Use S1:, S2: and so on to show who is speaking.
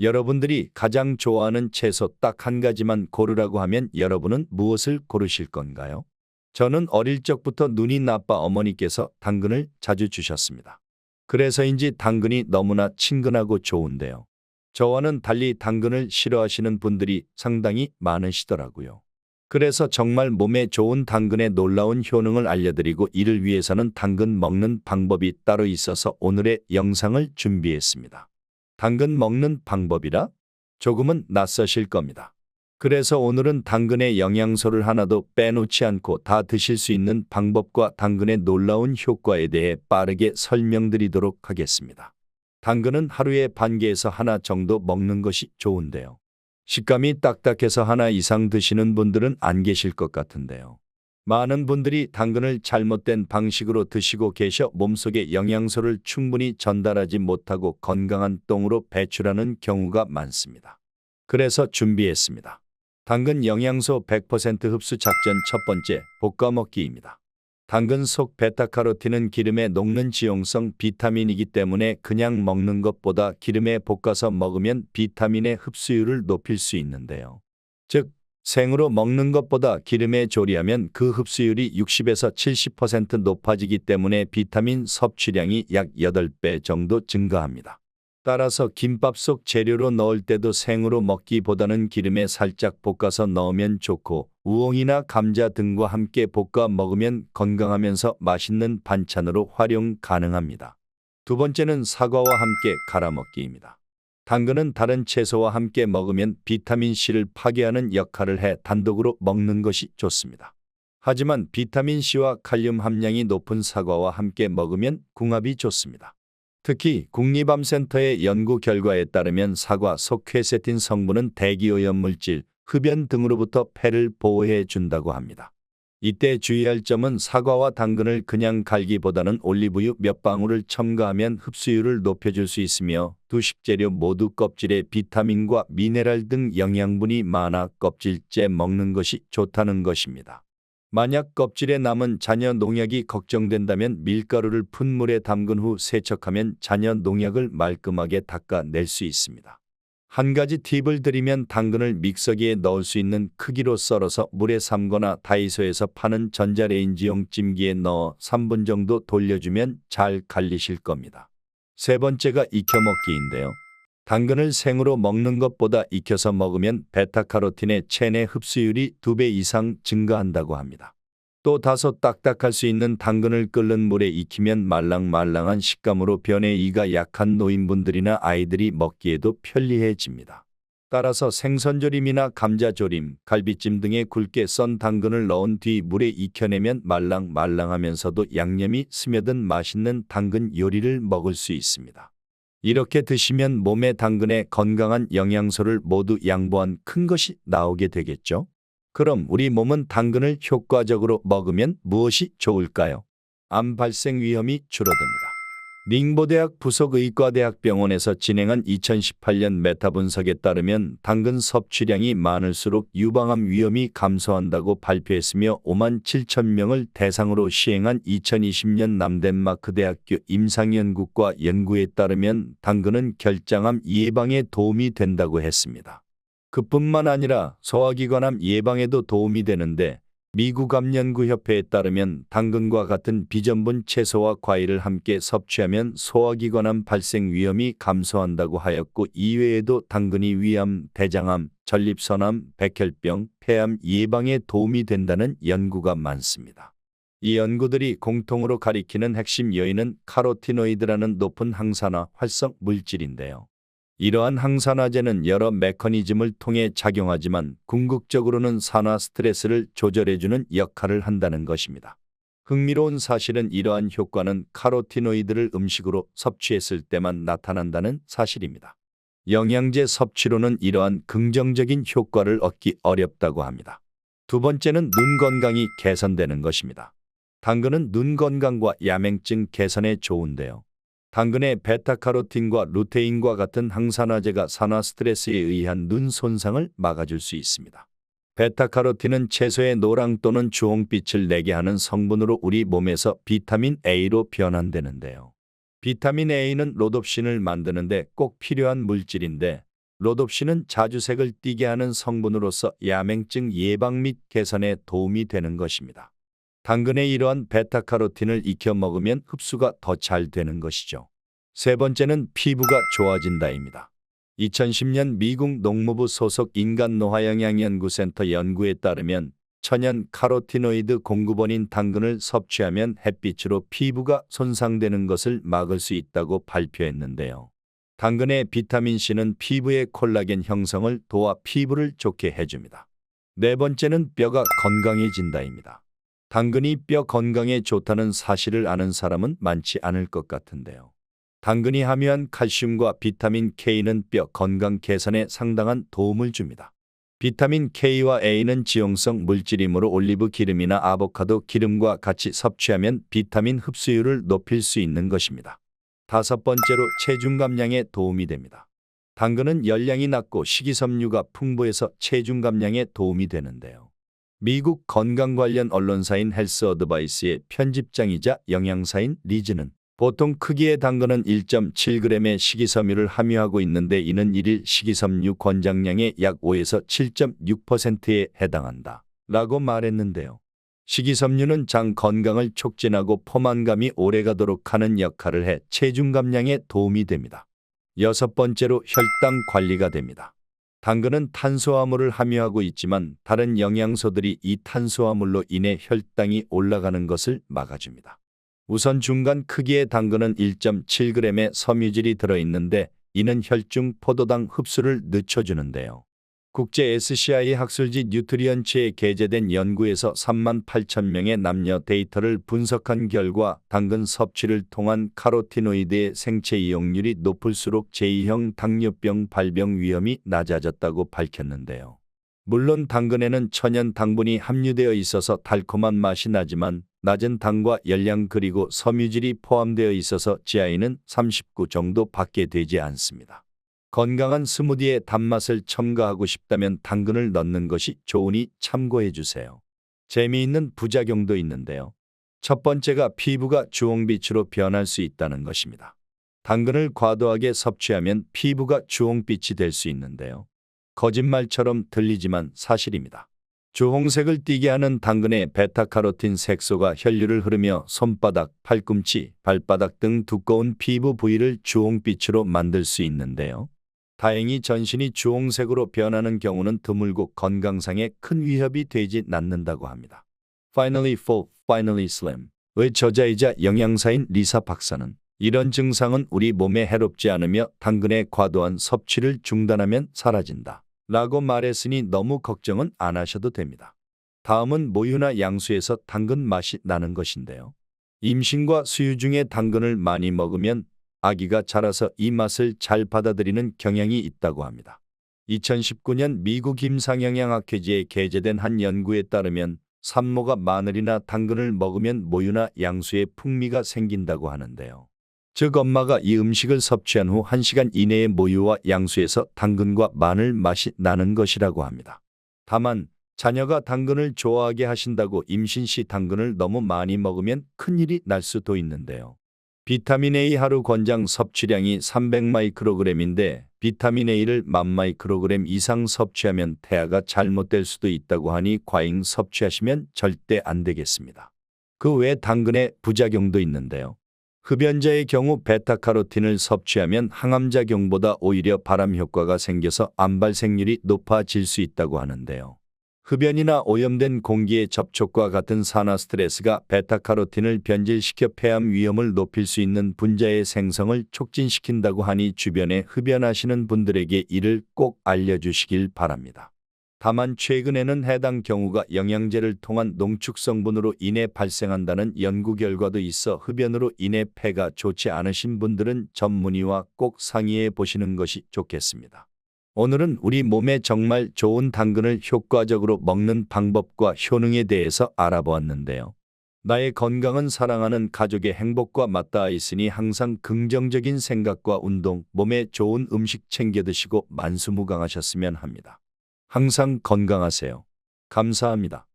S1: 여러분들이 가장 좋아하는 채소 딱 한 가지만 고르라고 하면 여러분은 무엇을 고르실 건가요? 저는 어릴 적부터 눈이 나빠 어머니께서 당근을 자주 주셨습니다. 그래서인지 당근이 너무나 친근하고 좋은데요. 저와는 달리 당근을 싫어하시는 분들이 상당히 많으시더라고요. 그래서 정말 몸에 좋은 당근의 놀라운 효능을 알려드리고 이를 위해서는 당근 먹는 방법이 따로 있어서 오늘의 영상을 준비했습니다. 당근 먹는 방법이라 조금은 낯서실 겁니다. 그래서 오늘은 당근의 영양소를 하나도 빼놓지 않고 다 드실 수 있는 방법과 당근의 놀라운 효과에 대해 빠르게 설명드리도록 하겠습니다. 당근은 하루에 반 개에서 하나 정도 먹는 것이 좋은데요. 식감이 딱딱해서 하나 이상 드시는 분들은 안 계실 것 같은데요. 많은 분들이 당근을 잘못된 방식으로 드시고 계셔 몸속에 영양소를 충분히 전달하지 못하고 건강한 똥으로 배출하는 경우가 많습니다. 그래서 준비했습니다. 당근 영양소 100% 흡수 작전 첫 번째, 볶아 먹기입니다. 당근 속 베타카로틴은 기름에 녹는 지용성 비타민이기 때문에 그냥 먹는 것보다 기름에 볶아서 먹으면 비타민의 흡수율을 높일 수 있는데요. 즉, 생으로 먹는 것보다 기름에 조리하면 그 흡수율이 60에서 70% 높아지기 때문에 비타민 섭취량이 약 8배 정도 증가합니다. 따라서 김밥 속 재료로 넣을 때도 생으로 먹기보다는 기름에 살짝 볶아서 넣으면 좋고 우엉이나 감자 등과 함께 볶아 먹으면 건강하면서 맛있는 반찬으로 활용 가능합니다. 두 번째는 사과와 함께 갈아 먹기입니다. 당근은 다른 채소와 함께 먹으면 비타민C를 파괴하는 역할을 해 단독으로 먹는 것이 좋습니다. 하지만 비타민C와 칼륨 함량이 높은 사과와 함께 먹으면 궁합이 좋습니다. 특히 국립암센터의 연구 결과에 따르면 사과 속 퀘세틴 성분은 대기오염물질, 흡연 등으로부터 폐를 보호해 준다고 합니다. 이때 주의할 점은 사과와 당근을 그냥 갈기보다는 올리브유 몇 방울을 첨가하면 흡수율을 높여줄 수 있으며 두 식재료 모두 껍질에 비타민과 미네랄 등 영양분이 많아 껍질째 먹는 것이 좋다는 것입니다. 만약 껍질에 남은 잔여 농약이 걱정된다면 밀가루를 푼 물에 담근 후 세척하면 잔여 농약을 말끔하게 닦아낼 수 있습니다. 한 가지 팁을 드리면 당근을 믹서기에 넣을 수 있는 크기로 썰어서 물에 삶거나 다이소에서 파는 전자레인지용 찜기에 넣어 3분 정도 돌려주면 잘 갈리실 겁니다. 세 번째가 익혀먹기인데요. 당근을 생으로 먹는 것보다 익혀서 먹으면 베타카로틴의 체내 흡수율이 2배 이상 증가한다고 합니다. 또 다소 딱딱할 수 있는 당근을 끓는 물에 익히면 말랑말랑한 식감으로 변에 이가 약한 노인분들이나 아이들이 먹기에도 편리해집니다. 따라서 생선조림이나 감자조림, 갈비찜 등에 굵게 썬 당근을 넣은 뒤 물에 익혀내면 말랑말랑하면서도 양념이 스며든 맛있는 당근 요리를 먹을 수 있습니다. 이렇게 드시면 몸에 당근의 건강한 영양소를 모두 양보한 큰 것이 나오게 되겠죠? 그럼 우리 몸은 당근을 효과적으로 먹으면 무엇이 좋을까요? 암 발생 위험이 줄어듭니다. 닝보대학 부속의과대학병원에서 진행한 2018년 메타 분석에 따르면 당근 섭취량이 많을수록 유방암 위험이 감소한다고 발표했으며 5만 7천 명을 대상으로 시행한 2020년 남덴마크 대학교 임상연구과 연구에 따르면 당근은 결장암 예방에 도움이 된다고 했습니다. 그뿐만 아니라 소화기관암 예방에도 도움이 되는데 미국 암연구협회에 따르면 당근과 같은 비전분 채소와 과일을 함께 섭취하면 소화기관암 발생 위험이 감소한다고 하였고 이외에도 당근이 위암, 대장암, 전립선암, 백혈병, 폐암 예방에 도움이 된다는 연구가 많습니다. 이 연구들이 공통으로 가리키는 핵심 요인은 카로티노이드라는 높은 항산화 활성 물질인데요. 이러한 항산화제는 여러 메커니즘을 통해 작용하지만 궁극적으로는 산화 스트레스를 조절해주는 역할을 한다는 것입니다. 흥미로운 사실은 이러한 효과는 카로티노이드를 음식으로 섭취했을 때만 나타난다는 사실입니다. 영양제 섭취로는 이러한 긍정적인 효과를 얻기 어렵다고 합니다. 두 번째는 눈 건강이 개선되는 것입니다. 당근은 눈 건강과 야맹증 개선에 좋은데요. 당근의 베타카로틴과 루테인과 같은 항산화제가 산화 스트레스에 의한 눈 손상을 막아줄 수 있습니다. 베타카로틴은 채소의 노랑 또는 주홍빛을 내게 하는 성분으로 우리 몸에서 비타민 A로 변환되는데요. 비타민 A는 로놉신을 만드는데 꼭 필요한 물질인데 로놉신은 자주색을 띠게 하는 성분으로서 야맹증 예방 및 개선에 도움이 되는 것입니다. 당근의 이러한 베타카로틴을 익혀 먹으면 흡수가 더 잘 되는 것이죠. 세 번째는 피부가 좋아진다입니다. 2010년 미국 농무부 소속 인간노화영양연구센터 연구에 따르면 천연 카로티노이드 공급원인 당근을 섭취하면 햇빛으로 피부가 손상되는 것을 막을 수 있다고 발표했는데요. 당근의 비타민C는 피부의 콜라겐 형성을 도와 피부를 좋게 해줍니다. 네 번째는 뼈가 건강해진다입니다. 당근이 뼈 건강에 좋다는 사실을 아는 사람은 많지 않을 것 같은데요. 당근이 함유한 칼슘과 비타민 K는 뼈 건강 개선에 상당한 도움을 줍니다. 비타민 K와 A는 지용성 물질이므로 올리브 기름이나 아보카도 기름과 같이 섭취하면 비타민 흡수율을 높일 수 있는 것입니다. 다섯 번째로 체중 감량에 도움이 됩니다. 당근은 열량이 낮고 식이섬유가 풍부해서 체중 감량에 도움이 되는데요. 미국 건강 관련 언론사인 헬스 어드바이스의 편집장이자 영양사인 리즈는 보통 크기의 당근은 1.7g의 식이섬유를 함유하고 있는데 이는 1일 식이섬유 권장량의 약 5에서 7.6%에 해당한다 라고 말했는데요. 식이섬유는 장 건강을 촉진하고 포만감이 오래가도록 하는 역할을 해 체중 감량에 도움이 됩니다. 여섯 번째로 혈당 관리가 됩니다. 당근은 탄수화물을 함유하고 있지만 다른 영양소들이 이 탄수화물로 인해 혈당이 올라가는 것을 막아줍니다. 우선 중간 크기의 당근은 1.7g의 섬유질이 들어있는데 이는 혈중 포도당 흡수를 늦춰주는데요. 국제 SCI 학술지 뉴트리언츠에 게재된 연구에서 38,000명의 남녀 데이터를 분석한 결과 당근 섭취를 통한 카로티노이드의 생체 이용률이 높을수록 제2형 당뇨병 발병 위험이 낮아졌다고 밝혔는데요. 물론 당근에는 천연 당분이 함유되어 있어서 달콤한 맛이 나지만 낮은 당과 열량 그리고 섬유질이 포함되어 있어서 GI는 39 정도밖에 되지 않습니다. 건강한 스무디에 단맛을 첨가하고 싶다면 당근을 넣는 것이 좋으니 참고해 주세요. 재미있는 부작용도 있는데요. 첫 번째가 피부가 주홍빛으로 변할 수 있다는 것입니다. 당근을 과도하게 섭취하면 피부가 주홍빛이 될 수 있는데요. 거짓말처럼 들리지만 사실입니다. 주홍색을 띠게 하는 당근의 베타카로틴 색소가 혈류를 흐르며 손바닥, 팔꿈치, 발바닥 등 두꺼운 피부 부위를 주홍빛으로 만들 수 있는데요. 다행히 전신이 주홍색으로 변하는 경우는 드물고 건강상에 큰 위협이 되지 않는다고 합니다. Finally Full, Finally Slim의 저자이자 영양사인 리사 박사는 이런 증상은 우리 몸에 해롭지 않으며 당근의 과도한 섭취를 중단하면 사라진다 라고 말했으니 너무 걱정은 안 하셔도 됩니다. 다음은 모유나 양수에서 당근 맛이 나는 것인데요. 임신과 수유 중에 당근을 많이 먹으면 아기가 자라서 이 맛을 잘 받아들이는 경향이 있다고 합니다. 2019년 미국 임상영양학회지에 게재된 한 연구에 따르면 산모가 마늘이나 당근을 먹으면 모유나 양수에 풍미가 생긴다고 하는데요. 즉 엄마가 이 음식을 섭취한 후 1시간 이내에 모유와 양수에서 당근과 마늘 맛이 나는 것이라고 합니다. 다만 자녀가 당근을 좋아하게 하신다고 임신 시 당근을 너무 많이 먹으면 큰일이 날 수도 있는데요. 비타민 A 하루 권장 섭취량이 300마이크로그램인데 비타민 A를 10,000마이크로그램 이상 섭취하면 태아가 잘못될 수도 있다고 하니 과잉 섭취하시면 절대 안 되겠습니다. 그 외 당근의 부작용도 있는데요. 흡연자의 경우 베타카로틴을 섭취하면 항암작용보다 오히려 발암 효과가 생겨서 암 발생률이 높아질 수 있다고 하는데요. 흡연이나 오염된 공기의 접촉과 같은 산화 스트레스가 베타카로틴을 변질시켜 폐암 위험을 높일 수 있는 분자의 생성을 촉진시킨다고 하니 주변에 흡연하시는 분들에게 이를 꼭 알려주시길 바랍니다. 다만 최근에는 해당 경우가 영양제를 통한 농축 성분으로 인해 발생한다는 연구 결과도 있어 흡연으로 인해 폐가 좋지 않으신 분들은 전문의와 꼭 상의해 보시는 것이 좋겠습니다. 오늘은 우리 몸에 정말 좋은 당근을 효과적으로 먹는 방법과 효능에 대해서 알아보았는데요. 나의 건강은 사랑하는 가족의 행복과 맞닿아 있으니 항상 긍정적인 생각과 운동, 몸에 좋은 음식 챙겨 드시고 만수무강하셨으면 합니다. 항상 건강하세요. 감사합니다.